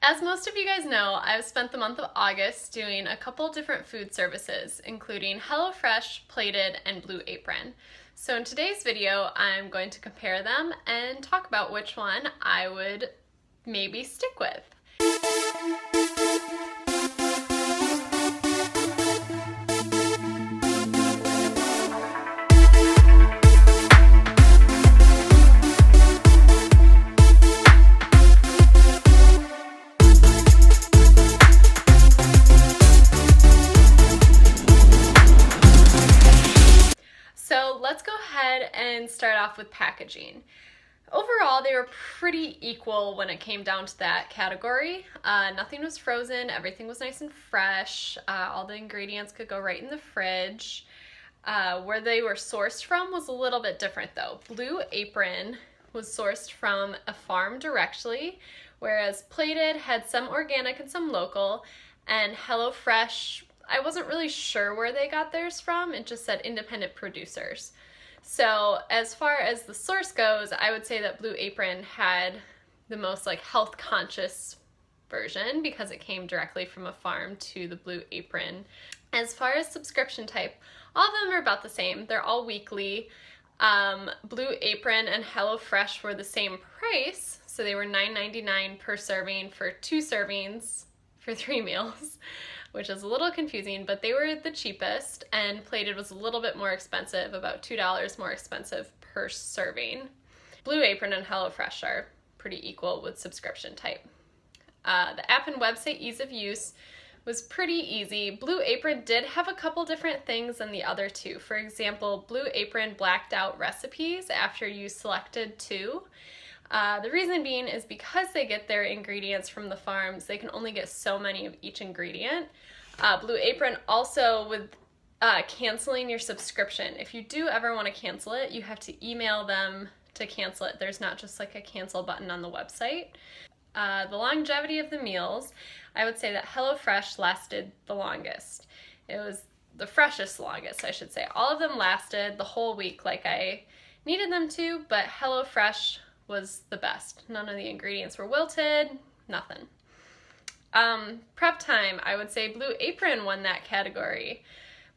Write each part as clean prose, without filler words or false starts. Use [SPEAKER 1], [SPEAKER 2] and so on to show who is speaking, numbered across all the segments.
[SPEAKER 1] As most of you guys know, I've spent the month of August doing a couple different food services, including HelloFresh, Plated, and Blue Apron. So in today's video, I'm going to compare them and talk about which one I would maybe stick with. So let's go ahead and start off with packaging. Overall, they were pretty equal when it came down to that category. Nothing was frozen, everything was nice and fresh, all the ingredients could go right in the fridge. Where they were sourced from was a little bit different though. Blue Apron was sourced from a farm directly, whereas Plated had some organic and some local, and HelloFresh, I wasn't really sure where they got theirs from. It just said independent producers. So as far as the source goes, I would say that Blue Apron had the most health conscious version because it came directly from a farm to the Blue Apron. As far as subscription type, all of them are about the same. They're all weekly. Blue Apron and HelloFresh were the same price, so they were $9.99 per serving for 2 servings for 3 meals. Which is a little confusing, but they were the cheapest, and Plated was a little bit more expensive, about $2 more expensive per serving. Blue Apron and HelloFresh are pretty equal with subscription type. The app and website ease of use was pretty easy. Blue Apron did have a couple different things than the other two. For example, Blue Apron blacked out recipes after you selected 2. The reason being is because they get their ingredients from the farms, they can only get so many of each ingredient. Blue Apron also, with canceling your subscription, if you do ever want to cancel it, you have to email them to cancel it. There's not just a cancel button on the website. The longevity of the meals, I would say that HelloFresh lasted the longest. It was the freshest longest, I should say. All of them lasted the whole week like I needed them to, but HelloFresh was the best. None of the ingredients were wilted, nothing. Prep time, I would say Blue Apron won that category.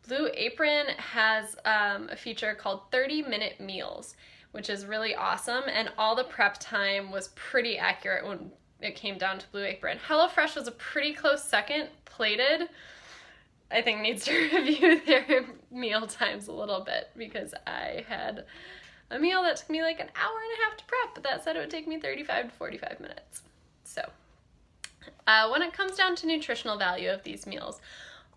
[SPEAKER 1] Blue Apron has a feature called 30-minute meals, which is really awesome, and all the prep time was pretty accurate when it came down to Blue Apron. HelloFresh was a pretty close second. Plated, I think, needs to review their meal times a little bit because I had a meal that took me an hour and a half to prep, but that said it would take me 35 to 45 minutes. So, when it comes down to nutritional value of these meals,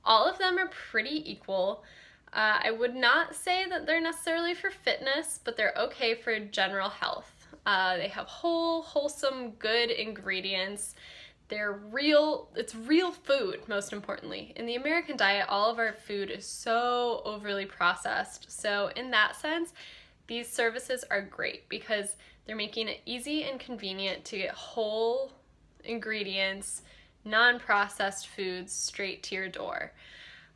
[SPEAKER 1] all of them are pretty equal. I would not say that they're necessarily for fitness, but they're okay for general health. They have whole, wholesome, good ingredients. It's real food, most importantly. In the American diet, all of our food is so overly processed. So in that sense, these services are great because they're making it easy and convenient to get whole ingredients, non-processed foods straight to your door.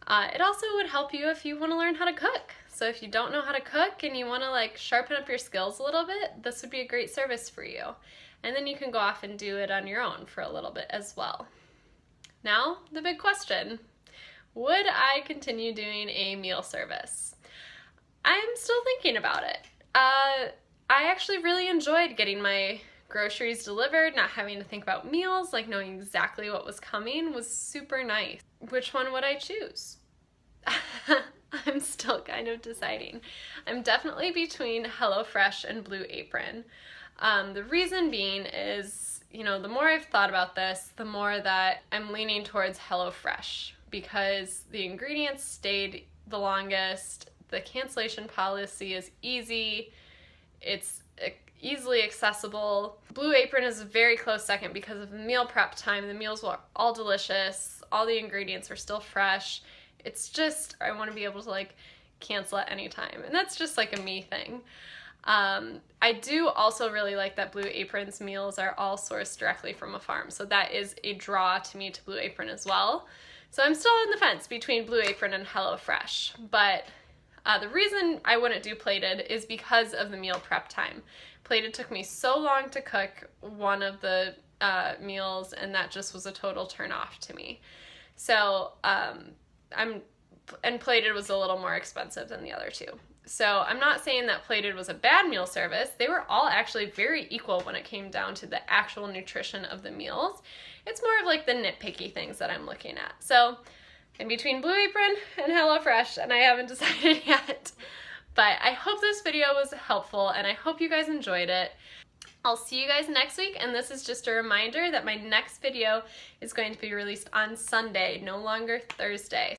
[SPEAKER 1] It also would help you if you want to learn how to cook. So if you don't know how to cook and you want to sharpen up your skills a little bit, this would be a great service for you. And then you can go off and do it on your own for a little bit as well. Now, the big question, would I continue doing a meal service? I'm still thinking about it. I actually really enjoyed getting my groceries delivered, not having to think about meals, knowing exactly what was coming was super nice. Which one would I choose? I'm still kind of deciding. I'm definitely between HelloFresh and Blue Apron. The reason being is, the more I've thought about this, the more that I'm leaning towards HelloFresh because the ingredients stayed the longest. The cancellation policy is easy. It's easily accessible. Blue Apron is a very close second because of the meal prep time. The meals were all delicious. All the ingredients are still fresh. It's just, I want to be able to cancel at any time. And that's just a me thing. I do also really like that Blue Apron's meals are all sourced directly from a farm. So that is a draw to me to Blue Apron as well. So I'm still on the fence between Blue Apron and HelloFresh, but the reason I wouldn't do Plated is because of the meal prep time. Plated took me so long to cook one of the meals, and that just was a total turn off to me. So and Plated was a little more expensive than the other two. So I'm not saying that Plated was a bad meal service. They were all actually very equal when it came down to the actual nutrition of the meals. It's more of like the nitpicky things that I'm looking at. So in between Blue Apron and HelloFresh, and I haven't decided yet. But I hope this video was helpful, and I hope you guys enjoyed it. I'll see you guys next week, and this is just a reminder that my next video is going to be released on Sunday, no longer Thursday.